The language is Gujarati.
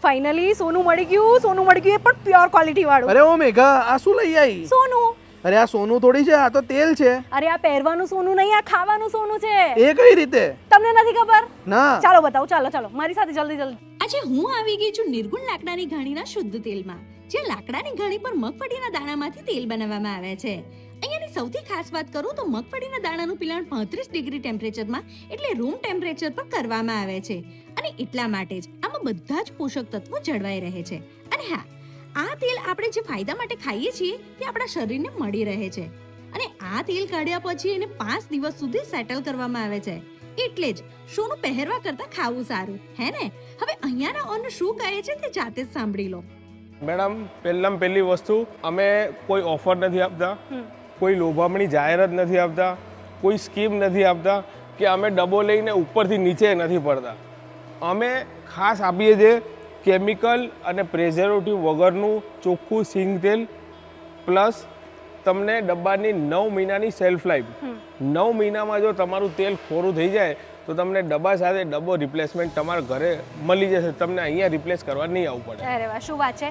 ફાઇનલી સોનું મળી ગયું એ પણ પ્યોર ક્વોલિટી વાળું. અરે ઓ મેઘા, આ શું લઈ આવી? સોનું. અરે આ સોનું થોડી છે, આ તો તેલ છે. અરે આ પહેરવાનું સોનું નહીં, આ ખાવાનું સોનું છે. એ કઈ રીતે? તમને નથી ખબર? ના. ચાલો બતાવો, ચાલો મારી સાથે જલ્દી. આજે હું આવી ગઈ છું નિર્ગુણ લાકડાની ઘાણીના શુદ્ધ તેલમાં, જે લાકડાની ઘાણી પર મગફળીના દાણામાંથી તેલ બનાવવામાં આવે છે. અહીંયાની સૌથી ખાસ વાત કરું તો મગફળીના દાણાનું પિલાણ 35 ડિગ્રી ટેમ્પરેચરમાં એટલે રૂમ ટેમ્પરેચર પર કરવામાં આવે છે. અને એટલા માટે જ આમાં બધા જ પોષક તત્વો જળવાઈ રહે છે. અને હા, આ તેલ આપણે જે ફાયદા માટે ખાઈએ છીએ તે આપણા શરીરને મળી રહે છે. અને આ તેલ કાઢ્યા પછી એને 5 દિવસ સુધી સેટલ કરવામાં આવે છે. એટલે જ સોનું પહેરવા કરતા ખાવું સારું, હે ને? હવે અહીંયાના ઓનર શું કહે છે તે જાતે જ સાંભળી લો. મેડમ, પહેલી વસ્તુ, અમે કોઈ ઓફર નથી આપતા, કોઈ લોભામણી જાહેરાત નથી આપતા, કોઈ સ્કીમ નથી આપતા કે અમે ડબ્બો લઈને ઉપરથી નીચે નથી પડતા. અમે ખાસ આપીએ છીએ કેમિકલ અને પ્રેઝર્વેટિવ વગરનું ચોખ્ખું સિંગ તેલ, પ્લસ તમને ડબ્બાની 9 મહિનાની સેલ્ફ લાઈફ. 9 મહિનામાં જો તમારું તેલ ખોરું થઈ જાય તો તમને ડબ્બા સાથે ડબ્બો રિપ્લેસમેન્ટ તમારા ઘરે મળી જશે. તમને અહીંયા રિપ્લેસ કરવા નહીં આવવું પડે. અરે વાહ, શું વાત છે.